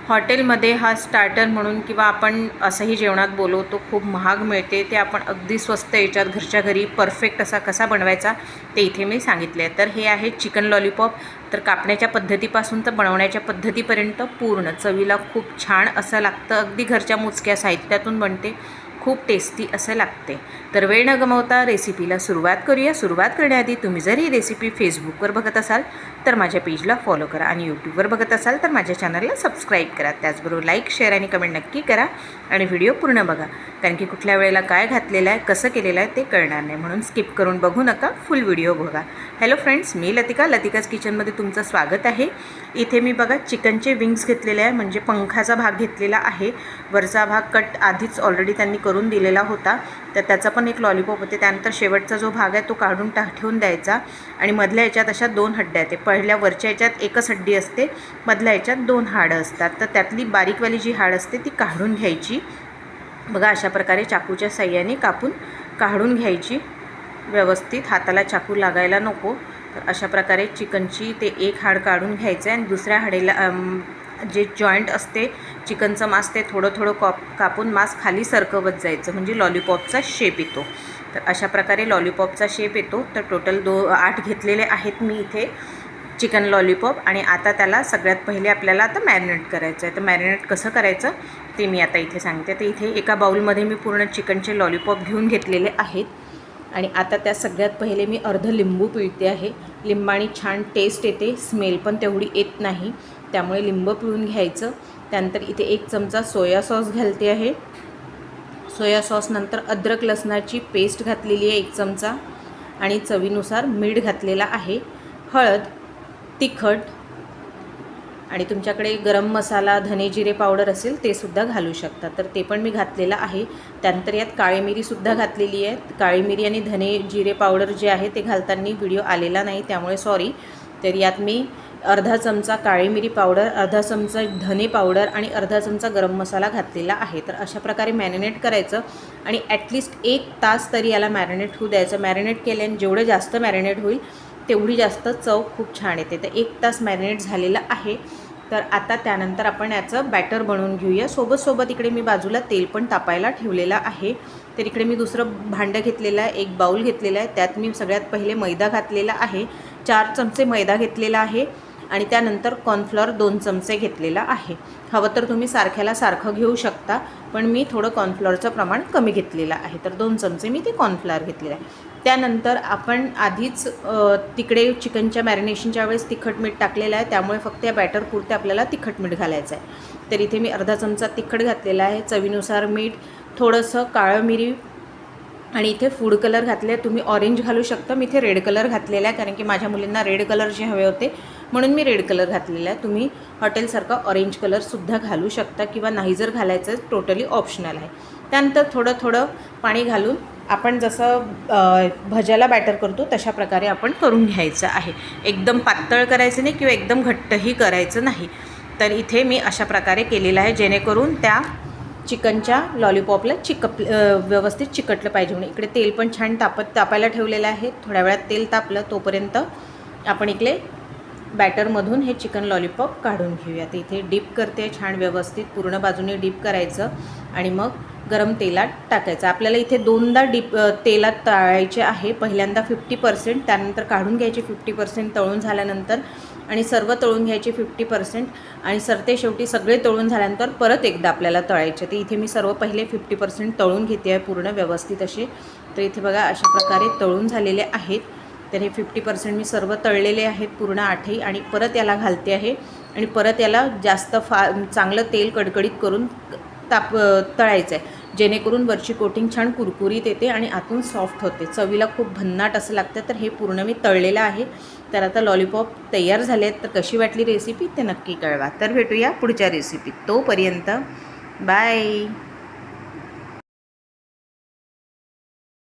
हॉटेलमध्ये हा स्टार्टर म्हणून किंवा आपण असंही जेवणात बोलवतो खूप महाग मिळते, ते आपण अगदी स्वस्त याच्यात घरच्या घरी परफेक्ट असा कसा बनवायचा ते इथे मी सांगितले आहे। तर हे आहे चिकन लॉलीपॉप। तर कापण्याच्या पद्धतीपासून तर बनवण्याच्या पद्धतीपर्यंत पूर्ण चवीला खूप छान असं लागतं, अगदी घरच्या मोजक्या साहित्यातून बनते, खूप टेस्टी असं लागते। तर वेळ न गमावता रेसिपीला सुरुवात करूया। सुरुवात करण्याआधी तुम्ही जर ही रेसिपी फेसबुकवर बघत असाल तर माझ्या पेजला फॉलो करा आणि यूट्यूबवर बघत असाल तर माझ्या चॅनलला सबस्क्राईब करा। त्याचबरोबर लाईक, शेअर आणि कमेंट नक्की करा आणि व्हिडिओ पूर्ण बघा, कारण की कुठल्या वेळेला काय घातलेलं आहे, कसं केलेलं आहे ते कळणार नाही, म्हणून स्किप करून बघू नका, फुल व्हिडिओ बघा। हॅलो फ्रेंड्स, मी लतिका, लतिकाज किचनमध्ये तुमचं स्वागत आहे। इथे मी बघा चिकनचे विंग्स घेतलेले आहे, म्हणजे पंखाचा भाग घेतलेला आहे। वरचा भाग कट आधीच ऑलरेडी त्यांनी करून दिलेला होता, तर त्याचा पण एक लॉलीपॉप होते। त्यानंतर शेवटचा जो भाग आहे तो काढून ठेवून द्यायचा आणि मधल्या याच्यात अशा 2 हड्ड्या आहेत। पहिल्या वरच्या याच्यात एकच हड्डी असते, मधल्या याच्यात 2 हाडं असतात, तर त्यातली बारीकवाली जी हाड असते ती काढून घ्यायची। बघा अशा प्रकारे चाकूच्या साह्याने काढून घ्यायची व्यवस्थित, हाताला चाकू लागायला नको। तर अशा प्रकारे चिकनची ते एक हाड काढून घ्यायचं आहे आणि दुसऱ्या हाडेला जे जॉईंट असते चिकनचं मांस ते थोडं थोडं कापून मांस खाली सरकवत जायचं, म्हणजे लॉलीपॉपचा शेप येतो। तर अशा प्रकारे लॉलीपॉपचा शेप येतो। तर टोटल 8 घेतलेले आहेत मी इथे चिकन लॉलीपॉप। आणि आता त्याला सगळ्यात पहिले आपल्याला आता मॅरिनेट करायचं आहे। तर मॅरिनेट कसं करायचं ते मी आता इथे सांगते। तर इथे एका बाउलमध्ये मी पूर्ण चिकनचे लॉलीपॉप घेऊन घेतलेले आहेत आणि आता त्या सगळ्यात पहिले मी अर्ध लिंबू पिळते आहे। लिंबाने छान टेस्ट येते, स्मेल पण तेवढी येत नाही, त्यामुळे लिंबू पिळून घ्यायचं। त्यानंतर इथे 1 चमचा सोया सॉस घालते आहे। सोया सॉस नंतर अद्रक लसणाची पेस्ट घातलेली आहे 1 चमचा आणि चवीनुसार मीठ घातलेला आहे, हळद, तिखट आणि तुमच्याकडे गरम मसाला, धने जिरे पावडर असेल ते सुद्धा घालू शकता, तर ते पण मी घातलेलं आहे। त्यानंतर यात काळी मिरीसुद्धा घातलेली आहे। काळी मिरी आणि धने जिरे पावडर जे आहे ते घालताना व्हिडिओ आलेला नाही, त्यामुळे सॉरी। तर यात मी अर्धा चमचा काळी मिरी पावडर, अर्धा चमचा धने पावडर आणि अर्धा चमचा गरम मसाला घातलेला आहे। तर अशा प्रकारे मॅरिनेट करायचं आणि ॲटलिस्ट 1 तास तरी याला मॅरिनेट होऊ द्यायचं। मॅरिनेट केल्याने जेवढं जास्त मॅरिनेट होईल तेवढी जास्त चव खूप छान येते। तर 1 तास मॅरिनेट झालेलं आहे। तर आता त्यानंतर आपण याचं बॅटर बनवून घेऊया। सोबत इकडे मी बाजूला तेल पण तापायला ठेवलेलं आहे। तर इकडे मी दुसरं भांडं घेतलेलं आहे, एक बाउल घेतलेला आहे, त्यात मी सगळ्यात पहिले मैदा घातलेला आहे, 4 चमचे मैदा घेतलेला आहे आणि त्यानंतर कॉर्नफ्लॉवर 2 चमचे घेतलेला आहे। हवं तर तुम्ही सारख्याला सारखं घेऊ शकता, पण मी थोडं कॉर्नफ्लॉवरचं प्रमाण कमी घेतलेलं आहे, तर 2 चमचे मी ते कॉर्नफ्लॉवर घेतलेलं आहे। त्यानंतर आपण आधीच तिकडे चिकनच्या मॅरिनेशनच्या वेळेस तिखट मीठ टाकलेलं आहे, त्यामुळे फक्त या बॅटर पुरते आपल्याला तिखट मीठ घालायचं आहे। तर इथे मी अर्धा चमचा तिखट घातलेला आहे, चवीनुसार मीठ, थोडंसं काळं मिरी आणि इथे फूड कलर घातले आहे। तुम्ही ऑरेंज घालू शकता, मी इथे रेड कलर घातलेला आहे, कारण की माझ्या मुलींना रेड कलरचे हवे होते म्हणून मी रेड कलर घातलेला आहे। तुम्ही हॉटेलसारखा ऑरेंज कलरसुद्धा घालू शकता किंवा नाही जर घालायचं टोटली ऑप्शनल आहे। त्यानंतर थोडं पाणी घालून आपण जसं भज्याला बॅटर करतो तशा प्रकारे आपण करून घ्यायचं आहे। एकदम पातळ करायचं नाही किंवा एकदम घट्टही करायचं नाही। तर इथे मी अशा प्रकारे केलेलं आहे, जेणेकरून त्या चिकनच्या लॉलीपॉपला व्यवस्थित चिकटलं पाहिजे म्हणून। इकडे तेल पण छान तापायला ठेवलेलं आहे। थोड्या वेळात तेल तापलं तोपर्यंत आपण इकडे बॅटरमधून हे चिकन लॉलीपॉप काढून घेऊया। तर इथे डीप करते छान व्यवस्थित, पूर्ण बाजूने डीप करायचं आणि मग गरम तेलात टाकायचं। आपल्याला इथे 2दा तेलात तळायचे आहे, पहिल्यांदा 50%, त्यानंतर काढून घ्यायचे 50% तळून झाल्यानंतर आणि सर्व तळून घ्यायचे 50% आणि सरते शेवटी सगळे तळून झाल्यानंतर परत एकदा आपल्याला तळायचे। तर इथे मी सर्व पहिले 50% तळून घेते आहे पूर्ण व्यवस्थित असे। तर इथे बघा अशा प्रकारे तळून झालेले आहेत। तर हे 50% मी सर्व तळलेले आहेत पूर्ण 8ही आणि परत याला घालते आहे आणि परत याला जास्त चांगलं तेल कडकडीत करून तळायचं आहे, जेणेकरून वरची कोटिंग छान कुरकुरीत येते आणि आतून सॉफ्ट होते, चवीला खूप भन्नाट असं लागतं। तर हे पूर्ण मी तळलेलं आहे। तर आता लॉलीपॉप तयार झाले आहेत। तर कशी वाटली रेसिपी ते नक्की कळवा। तर भेटूया पुढच्या रेसिपीत, तोपर्यंत बाय।